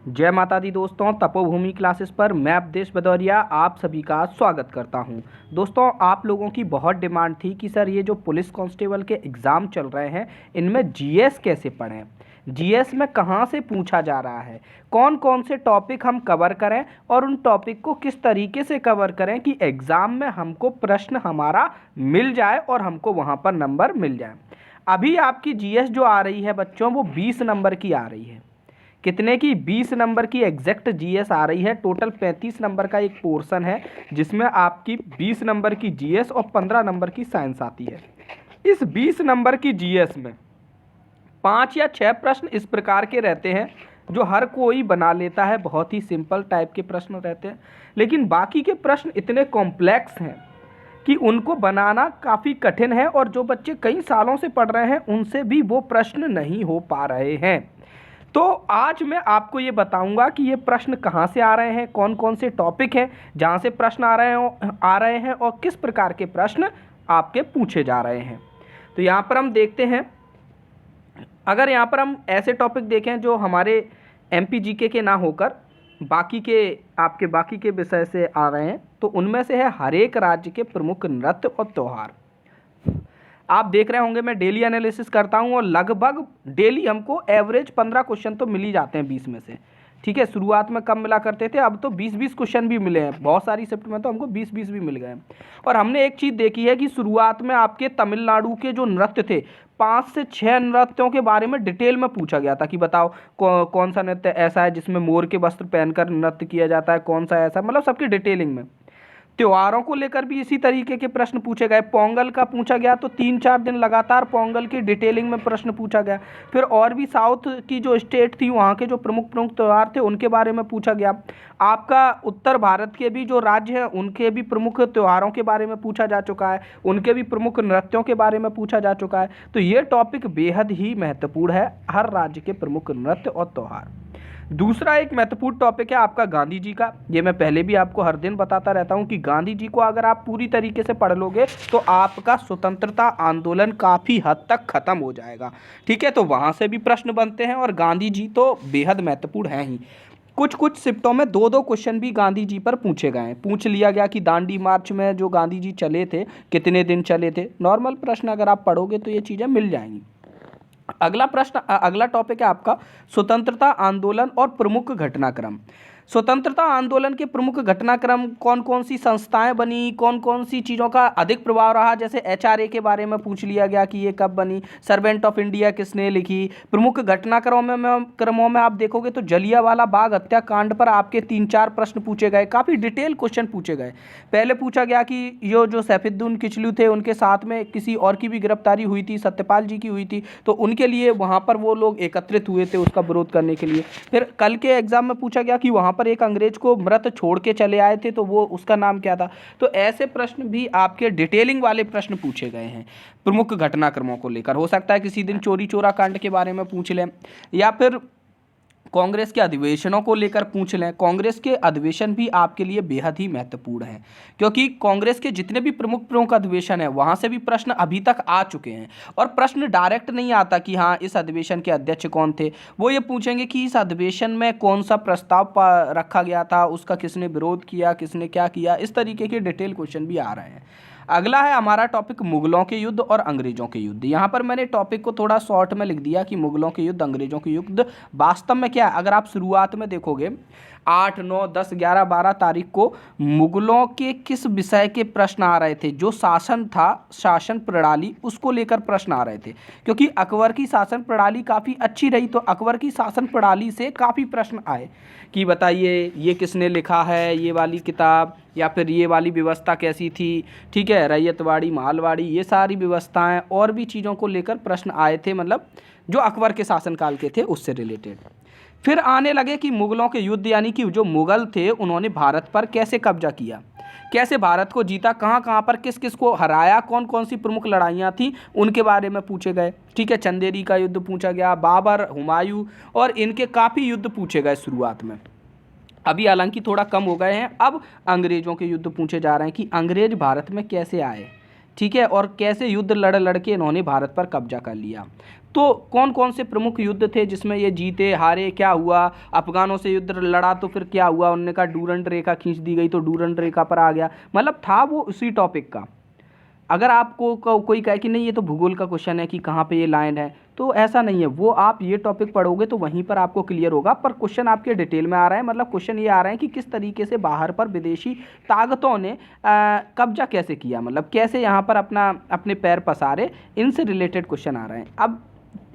जय माता दी दोस्तों, तपोभूमि क्लासेस पर मैं अवधेश भदौरिया आप सभी का स्वागत करता हूं। दोस्तों, आप लोगों की बहुत डिमांड थी कि सर ये जो पुलिस कांस्टेबल के एग्ज़ाम चल रहे हैं इनमें जीएस कैसे पढ़ें, जीएस में कहां से पूछा जा रहा है, कौन कौन से टॉपिक हम कवर करें और उन टॉपिक को किस तरीके से कवर करें कि एग्ज़ाम में हमको प्रश्न हमारा मिल जाए और हमको वहाँ पर नंबर मिल जाए। अभी आपकी जीएस जो आ रही है बच्चों, वो 20 नंबर की आ रही है। कितने की? 20 नंबर की एग्जैक्ट जीएस आ रही है। टोटल 35 नंबर का एक पोर्शन है जिसमें आपकी 20 नंबर की जीएस और 15 नंबर की साइंस आती है। इस 20 नंबर की जीएस में 5 या 6 प्रश्न इस प्रकार के रहते हैं जो हर कोई बना लेता है, बहुत ही सिंपल टाइप के प्रश्न रहते हैं। लेकिन बाकी के प्रश्न इतने कॉम्प्लेक्स हैं कि उनको बनाना काफ़ी कठिन है और जो बच्चे कई सालों से पढ़ रहे हैं उनसे भी वो प्रश्न नहीं हो पा रहे हैं। तो आज मैं आपको ये बताऊंगा कि ये प्रश्न कहाँ से आ रहे हैं, कौन कौन से टॉपिक हैं जहाँ से प्रश्न आ रहे हैं और किस प्रकार के प्रश्न आपके पूछे जा रहे हैं। तो यहाँ पर हम देखते हैं, अगर यहाँ पर हम ऐसे टॉपिक देखें जो हमारे एमपीजीके के ना होकर बाकी के विषय से आ रहे हैं, तो उनमें से है हर एक राज्य के प्रमुख नृत्य और त्यौहार। आप देख रहे होंगे मैं डेली एनालिसिस करता हूं और लगभग डेली हमको एवरेज 15 क्वेश्चन तो मिल ही जाते हैं 20 में से। ठीक है, शुरुआत में कम मिला करते थे, अब तो 20-20 क्वेश्चन भी मिले हैं। बहुत सारी शिफ्ट में तो हमको 20-20 भी मिल गए। और हमने एक चीज़ देखी है कि शुरुआत में आपके तमिलनाडु के जो नृत्य थे, 5 से 6 नृत्यों के बारे में डिटेल में पूछा गया था कि बताओ कौन सा नृत्य ऐसा है जिसमें मोर के वस्त्र पहनकर नृत्य किया जाता है, कौन सा ऐसा, मतलब सबकी डिटेलिंग में। त्योहारों को लेकर भी इसी तरीके के प्रश्न पूछे गए। पोंगल का पूछा गया तो 3-4 दिन लगातार पोंगल की डिटेलिंग में प्रश्न पूछा गया। फिर और भी साउथ की जो स्टेट थी वहाँ के जो प्रमुख प्रमुख त्यौहार थे उनके बारे में पूछा गया। आपका उत्तर भारत के भी जो राज्य हैं उनके भी प्रमुख त्योहारों के बारे में पूछा जा चुका है, उनके भी प्रमुख नृत्यों के बारे में पूछा जा चुका है। तो ये टॉपिक बेहद ही महत्वपूर्ण है, हर राज्य के प्रमुख नृत्य और त्यौहार। दूसरा एक महत्वपूर्ण टॉपिक है आपका गांधी जी का। ये मैं पहले भी आपको हर दिन बताता रहता हूँ कि गांधी जी को अगर आप पूरी तरीके से पढ़ लोगे तो आपका स्वतंत्रता आंदोलन काफ़ी हद तक खत्म हो जाएगा। ठीक है, तो वहाँ से भी प्रश्न बनते हैं और गांधी जी तो बेहद महत्वपूर्ण हैं ही। कुछ कुछ शिफ्टों में 2-2 क्वेश्चन भी गांधी जी पर पूछे गए हैं। पूछ लिया गया कि दांडी मार्च में जो गांधी जी चले थे कितने दिन चले थे। नॉर्मल प्रश्न अगर आप पढ़ोगे तो ये चीज़ें मिल जाएंगी। अगला टॉपिक है आपका स्वतंत्रता आंदोलन और प्रमुख घटनाक्रम। स्वतंत्रता आंदोलन के प्रमुख घटनाक्रम, कौन कौन सी संस्थाएं बनी, कौन कौन सी चीज़ों का अधिक प्रभाव रहा। जैसे एचआरए के बारे में पूछ लिया गया कि ये कब बनी, सर्वेंट ऑफ इंडिया किसने लिखी। प्रमुख क्रमों में आप देखोगे तो जलियांवाला बाग हत्याकांड पर आपके 3-4 प्रश्न पूछे गए, काफ़ी डिटेल क्वेश्चन पूछे गए। पहले पूछा गया कि ये जो सैफुद्दीन किचलू थे उनके साथ में किसी और की भी गिरफ्तारी हुई थी, सत्यपाल जी की हुई थी, तो उनके लिए वहाँ पर वो लोग एकत्रित हुए थे उसका विरोध करने के लिए। फिर कल के एग्जाम में पूछा गया कि वहाँ पर एक अंग्रेज को मृत छोड़ के चले आए थे तो वो उसका नाम क्या था। तो ऐसे प्रश्न भी आपके डिटेलिंग वाले प्रश्न पूछे गए हैं प्रमुख घटनाक्रमों को लेकर। हो सकता है किसी दिन चोरी चोरा कांड के बारे में पूछ लें या फिर कांग्रेस के अधिवेशनों को लेकर पूछ लें। कांग्रेस के अधिवेशन भी आपके लिए बेहद ही महत्वपूर्ण हैं क्योंकि कांग्रेस के जितने भी प्रमुख प्रमुख अधिवेशन हैं वहाँ से भी प्रश्न अभी तक आ चुके हैं। और प्रश्न डायरेक्ट नहीं आता कि हाँ इस अधिवेशन के अध्यक्ष कौन थे, वो ये पूछेंगे कि इस अधिवेशन में कौन सा प्रस्ताव रखा गया था, उसका किसने विरोध किया, किसने क्या किया। इस तरीके के डिटेल क्वेश्चन भी आ रहे हैं। अगला है हमारा टॉपिक मुगलों के युद्ध और अंग्रेजों के युद्ध। यहाँ पर मैंने टॉपिक को थोड़ा शॉर्ट में लिख दिया कि मुगलों के युद्ध, अंग्रेजों के युद्ध वास्तव में क्या है। अगर आप शुरुआत में देखोगे 8, 9, 10, 11, 12 तारीख को मुगलों के किस विषय के प्रश्न आ रहे थे, जो शासन था, शासन प्रणाली, उसको लेकर प्रश्न आ रहे थे। क्योंकि अकबर की शासन प्रणाली काफ़ी अच्छी रही तो अकबर की शासन प्रणाली से काफ़ी प्रश्न आए कि बताइए ये किसने लिखा है ये वाली किताब, या फिर ये वाली व्यवस्था कैसी थी। ठीक है, रैयतवाड़ी, मालवाड़ी, ये सारी व्यवस्थाएं और भी चीज़ों को लेकर प्रश्न आए थे, मतलब जो अकबर के शासनकाल के थे उससे रिलेटेड। फिर आने लगे कि मुगलों के युद्ध, यानी कि जो मुगल थे उन्होंने भारत पर कैसे कब्जा किया, कैसे भारत को जीता, कहाँ कहाँ पर किस किस को हराया, कौन कौन सी प्रमुख लड़ाइयाँ थी उनके बारे में पूछे गए। ठीक है, चंदेरी का युद्ध पूछा गया, बाबर, हुमायूं और इनके काफ़ी युद्ध पूछे गए शुरुआत में। अभी हालांकि थोड़ा कम हो गए हैं। अब अंग्रेज़ों के युद्ध पूछे जा रहे हैं कि अंग्रेज भारत में कैसे आए, ठीक है, और कैसे युद्ध लड़ लड़ के इन्होंने भारत पर कब्जा कर लिया। तो कौन कौन से प्रमुख युद्ध थे जिसमें ये जीते हारे, क्या हुआ, अफगानों से युद्ध लड़ा तो फिर क्या हुआ, उन्होंने कहा डूरंड रेखा खींच दी गई तो डूरंड रेखा पर आ गया, मतलब था वो उसी टॉपिक का। अगर आपको कोई कहे कि नहीं ये तो भूगोल का क्वेश्चन है कि कहाँ पे ये लाइन है, तो ऐसा नहीं है, वो आप ये टॉपिक पढ़ोगे तो वहीं पर आपको क्लियर होगा। पर क्वेश्चन आपके डिटेल में आ रहा है, मतलब क्वेश्चन ये आ रहा है कि किस तरीके से बाहर पर विदेशी ताकतों ने कब्जा कैसे किया, मतलब कैसे यहाँ पर अपने पैर पसारे, इनसे रिलेटेड क्वेश्चन आ रहे हैं। अब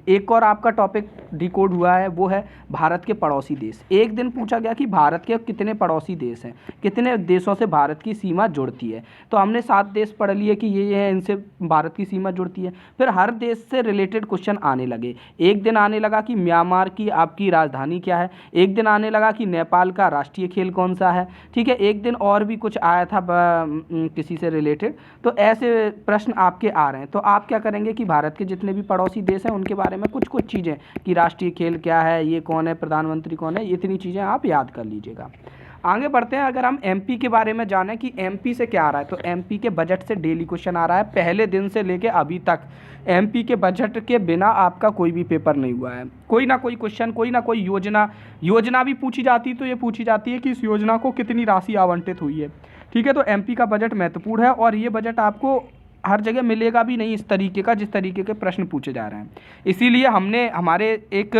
एक और आपका टॉपिक डिकोड हुआ है, वो है भारत के पड़ोसी देश। एक दिन पूछा गया कि भारत के कितने पड़ोसी देश हैं, कितने देशों से भारत की सीमा जुड़ती है, तो हमने 7 देश पढ़ लिए कि ये है, इनसे भारत की सीमा जुड़ती है। फिर हर देश से रिलेटेड क्वेश्चन आने लगे। एक दिन आने लगा कि म्यांमार की आपकी राजधानी क्या है, एक दिन आने लगा कि नेपाल का राष्ट्रीय खेल कौन सा है, ठीक है, एक दिन और भी कुछ आया था किसी से रिलेटेड। तो ऐसे प्रश्न आपके आ रहे हैं, तो आप क्या करेंगे कि भारत के जितने भी पड़ोसी देश हैं उनके बारे में कुछ चीज़ें कि राष्ट्रीय खेल क्या है, ये कौन है, प्रधानमंत्री कौन है, इतनी चीज़ें आप याद कर लीजिएगा। आगे बढ़ते हैं। अगर हम एमपी के बारे में जानें कि एमपी से क्या आ रहा है, तो एमपी के बजट से डेली क्वेश्चन आ रहा है। पहले दिन से लेके अभी तक एमपी के बजट के बिना आपका कोई भी पेपर नहीं हुआ है। कोई ना कोई क्वेश्चन, कोई ना कोई योजना भी पूछी जाती, तो ये पूछी जाती है कि इस योजना को कितनी राशि आवंटित हुई है, ठीक है। तो एमपी का बजट महत्वपूर्ण है, और ये बजट आपको हर जगह मिलेगा भी नहीं इस तरीके का, जिस तरीके के प्रश्न पूछे जा रहे हैं। इसीलिए हमने, हमारे एक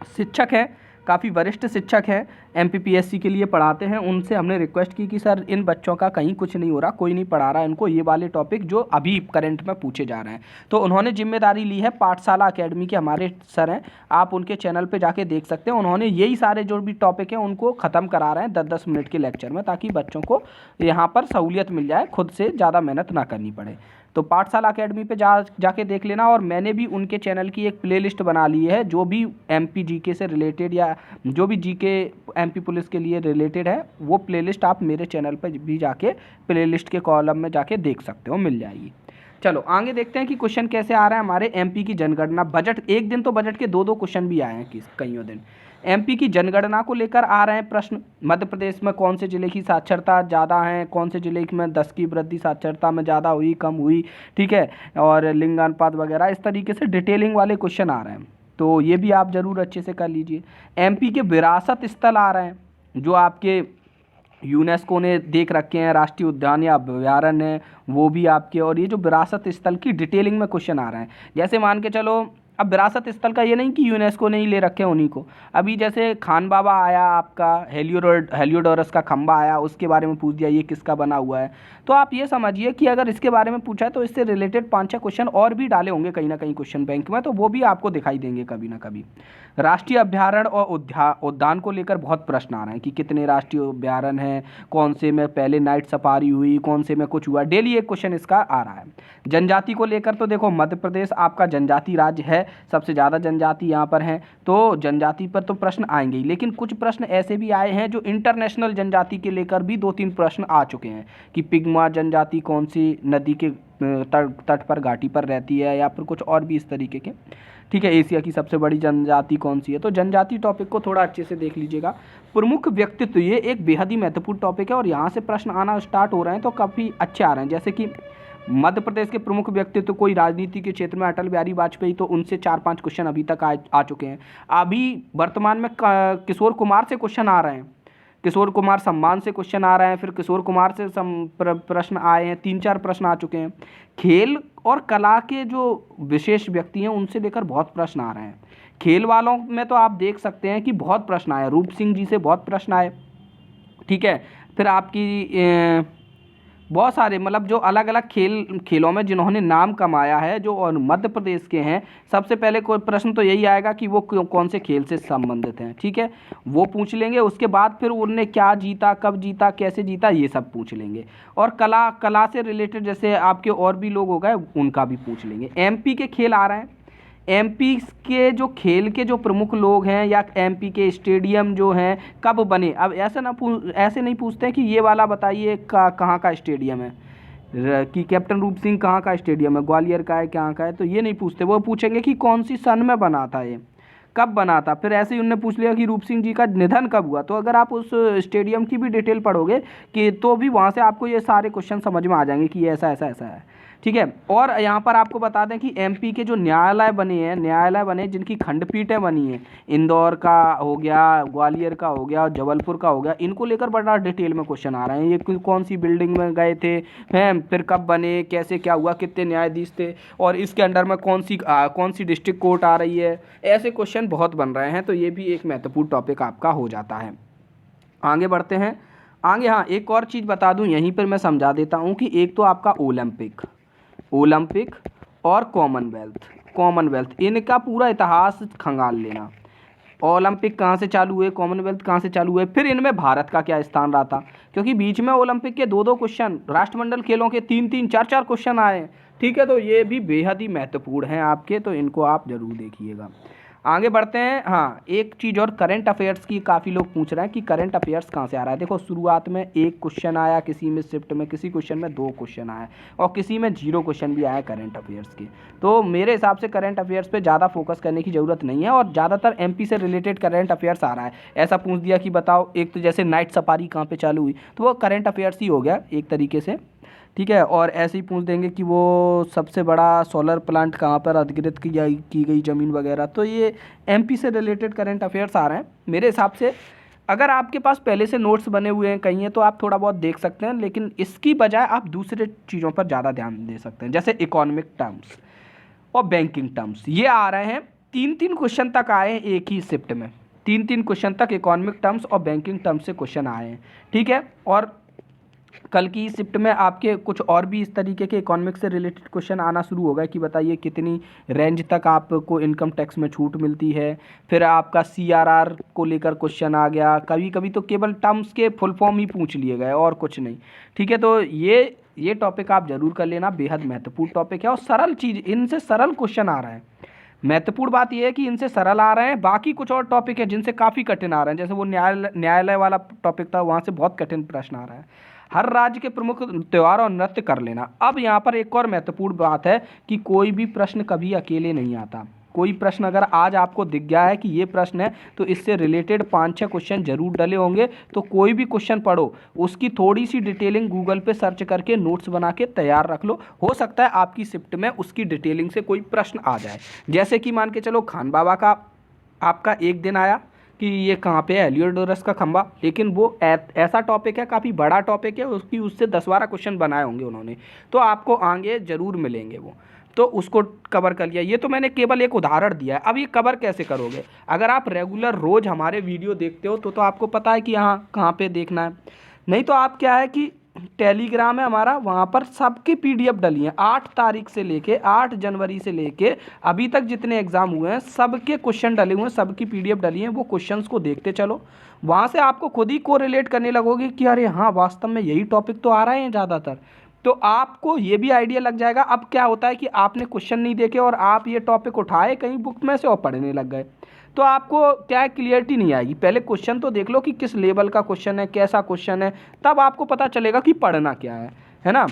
शिक्षक हैं, काफ़ी वरिष्ठ शिक्षक हैं, एमपीपीएससी के लिए पढ़ाते हैं, उनसे हमने रिक्वेस्ट की कि सर इन बच्चों का कहीं कुछ नहीं हो रहा, कोई नहीं पढ़ा रहा इनको ये वाले टॉपिक जो अभी करंट में पूछे जा रहे हैं। तो उन्होंने जिम्मेदारी ली है, पाठशाला एकेडमी के हमारे सर हैं, आप उनके चैनल पे जाके देख सकते हैं। उन्होंने यही सारे जो भी टॉपिक हैं उनको ख़त्म करा रहे हैं 10-10 मिनट के लेक्चर में, ताकि बच्चों को यहाँ पर सहूलियत मिल जाए, खुद से ज़्यादा मेहनत ना करनी पड़े। तो पाठशाला एकेडमी पे जाके देख लेना। और मैंने भी उनके चैनल की एक प्लेलिस्ट बना ली है, जो भी एमपी जीके से रिलेटेड या जो भी जीके एमपी पुलिस के लिए रिलेटेड है, वो प्लेलिस्ट आप मेरे चैनल पर भी जाके प्लेलिस्ट के कॉलम में जाके देख सकते हो, मिल जाएगी। चलो आगे देखते हैं कि क्वेश्चन कैसे आ रहा है हमारे एमपी की जनगणना। बजट, एक दिन तो बजट के 2-2 क्वेश्चन भी आए हैं कईयों दिन। एमपी की जनगणना को लेकर आ रहे हैं प्रश्न। मध्य प्रदेश में कौन से ज़िले की साक्षरता ज़्यादा है, कौन से ज़िले में 10 की वृद्धि साक्षरता में ज़्यादा हुई, कम हुई, ठीक है, और लिंगानुपात वगैरह, इस तरीके से डिटेलिंग वाले क्वेश्चन आ रहे हैं, तो ये भी आप ज़रूर अच्छे से कर लीजिए। एमपी के विरासत स्थल आ रहे हैं, जो आपके यूनेस्को ने देख रखे हैं, राष्ट्रीय उद्यान या अभयारण्य है, वो भी आपके, और ये जो विरासत स्थल की डिटेलिंग में क्वेश्चन आ रहे हैं। जैसे मान के चलो, अब विरासत स्थल का ये नहीं कि यूनेस्को ने ही ले रखे हैं उन्हीं को, अभी जैसे खान बाबा आया आपका, हेलियोडोरस का खंबा आया, उसके बारे में पूछ दिया ये किसका बना हुआ है। तो आप ये समझिए कि अगर इसके बारे में पूछा है तो इससे रिलेटेड 5-6 क्वेश्चन और भी डाले होंगे कहीं ना कहीं क्वेश्चन बैंक में, तो वो भी आपको दिखाई देंगे कभी ना कभी। राष्ट्रीय अभ्यारण्य और उद्यान को लेकर बहुत प्रश्न आ रहे हैं कि कितने राष्ट्रीय अभ्यारण्य हैं, कौन से में पहले नाइट सफारी हुई, कौन से में कुछ हुआ, डेली एक क्वेश्चन इसका आ रहा है। जनजाति को लेकर तो देखो, मध्य प्रदेश आपका जनजाति राज्य है, सबसे ज़्यादा जनजाति यहाँ पर हैं, तो जनजाति पर तो प्रश्न आएंगे ही, लेकिन कुछ प्रश्न ऐसे भी आए हैं जो इंटरनेशनल जनजाति के लेकर भी 2-3 प्रश्न आ चुके हैं कि पिग्मा जनजाति कौन सी नदी के तट पर, घाटी पर रहती है, या फिर कुछ और भी इस तरीके के, ठीक है। एशिया की सबसे बड़ी जनजाति कौन सी है, तो जनजाति टॉपिक को थोड़ा अच्छे से देख लीजिएगा। प्रमुख व्यक्तित्व, ये एक बेहद ही महत्वपूर्ण टॉपिक है, और यहाँ से प्रश्न आना स्टार्ट हो रहे हैं तो काफ़ी अच्छे आ रहे हैं। जैसे कि मध्य प्रदेश के प्रमुख व्यक्तित्व कोई राजनीति के क्षेत्र में, अटल बिहारी वाजपेयी, तो उनसे 4-5 क्वेश्चन अभी तक आ चुके हैं। अभी वर्तमान में किशोर कुमार से क्वेश्चन आ रहे हैं, किशोर कुमार सम्मान से क्वेश्चन आ रहे हैं, फिर किशोर कुमार से प्रश्न आए हैं, 3-4 प्रश्न आ चुके हैं। खेल और कला के जो विशेष व्यक्ति हैं उनसे लेकर बहुत प्रश्न आ रहे हैं। खेल वालों में तो आप देख सकते हैं कि बहुत प्रश्न आए, रूप सिंह जी से बहुत प्रश्न आए, ठीक है। फिर आपकी बहुत सारे, मतलब जो अलग अलग खेलों में जिन्होंने नाम कमाया है, जो और मध्य प्रदेश के हैं, सबसे पहले कोई प्रश्न तो यही आएगा कि वो कौन से खेल से संबंधित हैं, ठीक है, वो पूछ लेंगे। उसके बाद फिर उन्होंने क्या जीता, कब जीता, कैसे जीता, ये सब पूछ लेंगे। और कला से रिलेटेड जैसे आपके और भी लोग हो गए, उनका भी पूछ लेंगे। एमपी के खेल आ रहे हैं, एमपी के जो खेल के जो प्रमुख लोग हैं, या एमपी के स्टेडियम जो हैं कब बने। अब ऐसे नहीं पूछते हैं कि ये वाला बताइए कहाँ का स्टेडियम है, कि कैप्टन रूप सिंह कहाँ का स्टेडियम है, ग्वालियर का है, कहाँ का है, तो ये नहीं पूछते। वो पूछेंगे कि कौन सी सन में बना था ये, कब बना था, फिर ऐसे ही उनने पूछ लिया कि रूप सिंह जी का निधन कब हुआ। तो अगर आप उस स्टेडियम की भी डिटेल पढ़ोगे कि तो भी वहाँ से आपको ये सारे क्वेश्चन समझ में आ जाएंगे कि ये ऐसा ऐसा ऐसा है। ठीक है। और यहाँ पर आपको बता दें कि एमपी के जो न्यायालय बने जिनकी खंडपीठें बनी हैं, इंदौर का हो गया, ग्वालियर का हो गया, जबलपुर का हो गया, इनको लेकर बड़ा डिटेल में क्वेश्चन आ रहे हैं। ये कौन सी बिल्डिंग में गए थे हैं, फिर कब बने, कैसे क्या हुआ, कितने न्यायाधीश थे, और इसके अंडर में कौन सी डिस्ट्रिक्ट कोर्ट आ रही है। ऐसे क्वेश्चन बहुत बन रहे हैं, तो ये भी एक महत्वपूर्ण टॉपिक आपका हो जाता है। आगे बढ़ते हैं। आगे हाँ, एक और चीज़ बता दूं यहीं पर मैं समझा देता हूं कि एक तो आपका ओलंपिक और कॉमनवेल्थ इनका पूरा इतिहास खंगाल लेना। ओलंपिक कहाँ से चालू हुए, कॉमनवेल्थ कहाँ से चालू हुए, फिर इनमें भारत का क्या स्थान रहा था, क्योंकि बीच में ओलंपिक के 2-2 क्वेश्चन, राष्ट्रमंडल खेलों के 3-3 4-4 क्वेश्चन आए हैं। ठीक है, तो ये भी बेहद ही महत्वपूर्ण हैं आपके, तो इनको आप जरूर देखिएगा। आगे बढ़ते हैं। हाँ, एक चीज़ और, करंट अफेयर्स की काफ़ी लोग पूछ रहे हैं कि करंट अफेयर्स कहाँ से आ रहा है। देखो, शुरुआत में 1 क्वेश्चन आया, किसी में शिफ्ट में, किसी क्वेश्चन में 2 क्वेश्चन आए, और किसी में 0 क्वेश्चन भी आया करंट अफेयर्स के। तो मेरे हिसाब से करंट अफेयर्स पे ज़्यादा फोकस करने की ज़रूरत नहीं है, और ज़्यादातर एमपी से रिलेटेड करंट अफेयर्स आ रहा है। ऐसा पूछ दिया कि बताओ, एक तो जैसे नाइट सफारी कहाँ पर चालू हुई, तो वो करंट अफेयर्स ही हो गया एक तरीके से। ठीक है, और ऐसे ही पूछ देंगे कि वो सबसे बड़ा सोलर प्लांट कहाँ पर अधिकृत की गई ज़मीन वगैरह। तो ये एमपी से रिलेटेड करंट अफेयर्स आ रहे हैं मेरे हिसाब से। अगर आपके पास पहले से नोट्स बने हुए हैं कहीं हैं तो आप थोड़ा बहुत देख सकते हैं, लेकिन इसकी बजाय आप दूसरे चीज़ों पर ज़्यादा ध्यान दे सकते हैं, जैसे इकोनॉमिक टर्म्स और बैंकिंग टर्म्स। ये आ रहे हैं 3-3 क्वेश्चन तक आए हैं एक ही शिफ्ट में, 3-3 क्वेश्चन तक इकोनॉमिक टर्म्स और बैंकिंग टर्म्स से क्वेश्चन आए हैं। ठीक है, और कल की शिफ्ट में आपके कुछ और भी इस तरीके के इकोनॉमिक्स से रिलेटेड क्वेश्चन आना शुरू हो गए कि बताइए कितनी रेंज तक आपको इनकम टैक्स में छूट मिलती है। फिर आपका सीआरआर को लेकर क्वेश्चन आ गया। कभी कभी तो केवल टर्म्स के फुल फॉर्म ही पूछ लिए गए और कुछ नहीं। ठीक है, तो ये टॉपिक आप जरूर कर लेना, बेहद महत्वपूर्ण टॉपिक है और सरल चीज़, इनसे सरल क्वेश्चन आ रहे हैं। महत्वपूर्ण बात यह है कि इनसे सरल आ रहे हैं, बाकी कुछ और टॉपिक है जिनसे काफ़ी कठिन आ रहे हैं, जैसे वो न्यायालय वाला टॉपिक था, वहाँ से बहुत कठिन प्रश्न आ रहा है। हर राज्य के प्रमुख त्यौहार और नृत्य कर लेना। अब यहाँ पर एक और महत्वपूर्ण बात है कि कोई भी प्रश्न कभी अकेले नहीं आता। कोई प्रश्न अगर आज आपको दिख गया है कि ये प्रश्न है, तो इससे रिलेटेड 5-6 क्वेश्चन जरूर डले होंगे। तो कोई भी क्वेश्चन पढ़ो, उसकी थोड़ी सी डिटेलिंग गूगल पे सर्च करके नोट्स बना के तैयार रख लो। हो सकता है आपकी शिफ्ट में उसकी डिटेलिंग से कोई प्रश्न आ जाए। जैसे कि मान के चलो, खान बाबा का आपका एक दिन आया कि ये कहाँ पे है, हेलियोडोरस का खंभा, लेकिन वो ऐसा टॉपिक है, काफ़ी बड़ा टॉपिक है, उससे 10-12 क्वेश्चन बनाए होंगे उन्होंने, तो आपको आगे ज़रूर मिलेंगे वो, तो उसको कवर कर लिया। ये तो मैंने केवल एक उदाहरण दिया है। अब ये कवर कैसे करोगे? अगर आप रेगुलर रोज़ हमारे वीडियो देखते हो तो आपको पता है कि यहाँ कहाँ पे देखना है। नहीं तो आप क्या है कि टेलीग्राम है हमारा, वहाँ पर सबकी पीडीएफ डली हैं। 8 तारीख से लेके 8 जनवरी से लेके अभी तक जितने एग्जाम हुए हैं सबके क्वेश्चन डले हुए हैं, सबकी पीडीएफ डली हैं। वो क्वेश्चंस को देखते चलो, वहाँ से आपको खुद ही को रिलेट करने लगोगे कि अरे हाँ, वास्तव में यही टॉपिक तो आ रहे हैं ज़्यादातर। तो आपको ये भी आइडिया लग जाएगा। अब क्या होता है कि आपने क्वेश्चन नहीं देखे और आप ये टॉपिक उठाए कहीं बुक में से और पढ़ने लग गए, तो आपको क्या है, क्लियरिटी नहीं आएगी। पहले क्वेश्चन तो देख लो कि किस लेवल का क्वेश्चन है, कैसा क्वेश्चन है, तब आपको पता चलेगा कि पढ़ना क्या है ना।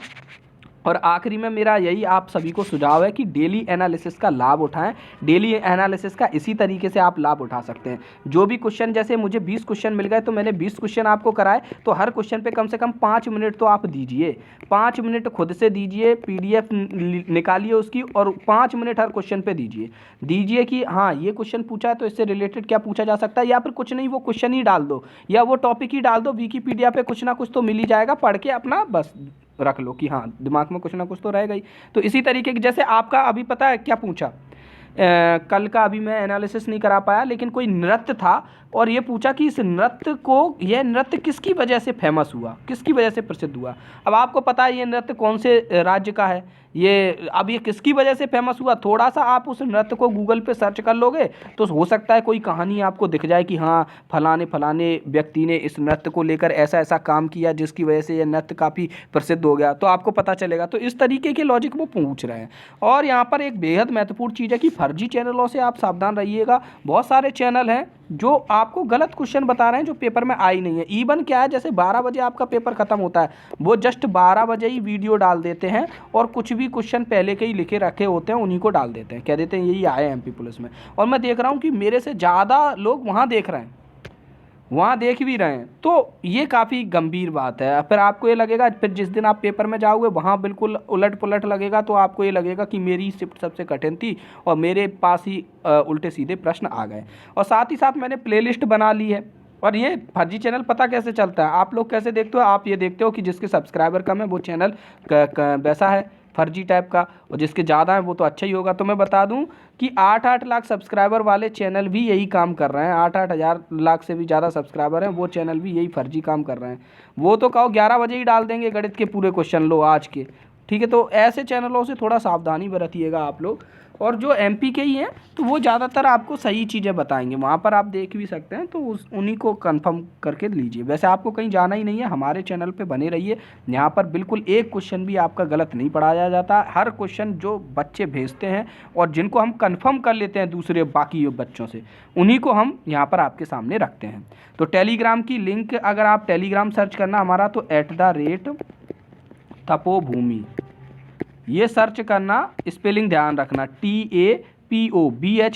और आखिरी में मेरा यही आप सभी को सुझाव है कि डेली एनालिसिस का लाभ उठाएं। डेली एनालिसिस का इसी तरीके से आप लाभ उठा सकते हैं। जो भी क्वेश्चन, जैसे मुझे 20 क्वेश्चन मिल गए तो मैंने 20 क्वेश्चन आपको कराए, तो हर क्वेश्चन पे कम से कम 5 मिनट तो आप दीजिए। 5 मिनट खुद से दीजिए, पीडीएफ निकालिए उसकी, और 5 मिनट हर क्वेश्चन पे दीजिए कि हाँ, ये क्वेश्चन पूछा है तो इससे रिलेटेड क्या पूछा जा सकता है, या फिर कुछ नहीं, वो क्वेश्चन ही डाल दो या वो टॉपिक ही डाल दो। विकिपीडिया पे कुछ ना कुछ तो मिल ही जाएगा, पढ़ के अपना बस रख लो कि हाँ, दिमाग में कुछ ना कुछ तो रहेगा ही। तो इसी तरीके की, जैसे आपका अभी पता है क्या पूछा, कल का अभी मैं एनालिसिस नहीं करा पाया, लेकिन कोई नृत्य था और ये पूछा कि इस नृत्य को, यह नृत्य किसकी वजह से फेमस हुआ, किसकी वजह से प्रसिद्ध हुआ। अब आपको पता है ये नृत्य कौन से राज्य का है, ये किसकी वजह से फेमस हुआ, थोड़ा सा आप उस नृत्य को गूगल पे सर्च कर लोगे तो हो सकता है कोई कहानी आपको दिख जाए कि हाँ, फलाने व्यक्ति ने इस नृत्य को लेकर ऐसा ऐसा काम किया जिसकी वजह से यह नृत्य काफ़ी प्रसिद्ध हो गया, तो आपको पता चलेगा। तो इस तरीके के लॉजिक वो पूछ रहे हैं। और यहाँ पर एक बेहद महत्वपूर्ण चीज़ है कि फर्जी चैनलों से आप सावधान रहिएगा। बहुत सारे चैनल हैं जो आपको गलत क्वेश्चन बता रहे हैं जो पेपर में आई नहीं है। इवन क्या है, जैसे 12 बजे आपका पेपर ख़त्म होता है, वो जस्ट 12 बजे ही वीडियो डाल देते हैं और कुछ भी क्वेश्चन पहले के ही लिखे रखे होते हैं उन्हीं को डाल देते हैं, कह देते हैं यही आए एमपी पुलिस में। और मैं देख रहा हूँ कि मेरे से ज़्यादा लोग वहाँ देख रहे हैं, वहाँ देख भी रहे हैं, तो ये काफ़ी गंभीर बात है। फिर आपको ये लगेगा, फिर जिस दिन आप पेपर में जाओगे वहाँ बिल्कुल उलट पुलट लगेगा, तो आपको ये लगेगा कि मेरी शिफ्ट सबसे कठिन थी और मेरे पास ही उल्टे सीधे प्रश्न आ गए। और साथ ही साथ मैंने प्लेलिस्ट बना ली है। और ये फर्जी चैनल पता कैसे चलता है, आप लोग कैसे देखते हो, आप ये देखते हो कि जिसके सब्सक्राइबर कम है वो चैनल वैसा है फर्जी टाइप का, और जिसके ज़्यादा है वो तो अच्छा ही होगा। तो मैं बता दूं कि 8-8 लाख सब्सक्राइबर वाले चैनल भी यही काम कर रहे हैं, 8-8 हज़ार लाख से भी ज़्यादा सब्सक्राइबर हैं वो चैनल भी यही फर्जी काम कर रहे हैं। वो तो कहो 11 बजे ही डाल देंगे गणित के पूरे क्वेश्चन लो आज के, ठीक है। तो ऐसे चैनलों से थोड़ा सावधानी बरतिएगा आप लोग। और जो एमपी के ही हैं तो वो ज़्यादातर आपको सही चीज़ें बताएंगे, वहाँ पर आप देख भी सकते हैं, तो उन्हीं को कंफर्म करके लीजिए। वैसे आपको कहीं जाना ही नहीं है, हमारे चैनल पे बने रहिए। यहाँ पर बिल्कुल एक क्वेश्चन भी आपका गलत नहीं पढ़ाया जाता। हर क्वेश्चन जो बच्चे भेजते हैं और जिनको हम कंफर्म कर लेते हैं दूसरे बाकी बच्चों से, उन्हीं को हम यहाँ पर आपके सामने रखते हैं। तो टेलीग्राम की लिंक अगर आप टेलीग्राम सर्च करना हमारा, तो @तपोभूमि ये सर्च करना, स्पेलिंग ध्यान रखना, TAPOBHOOMI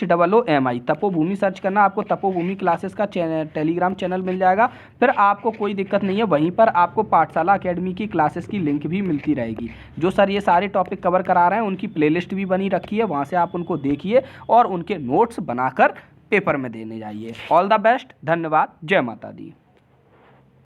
तपोभूमि सर्च करना, आपको तपोभूमि क्लासेस का टेलीग्राम चैनल मिल जाएगा। फिर आपको कोई दिक्कत नहीं है, वहीं पर आपको पाठशाला एकेडमी की क्लासेस की लिंक भी मिलती रहेगी। जो सर ये सारे टॉपिक कवर करा रहे हैं उनकी प्लेलिस्ट भी बनी रखी है, वहाँ से आप उनको देखिए और उनके नोट्स बनाकर पेपर में देने जाइए। ऑल द बेस्ट, धन्यवाद, जय माता दी।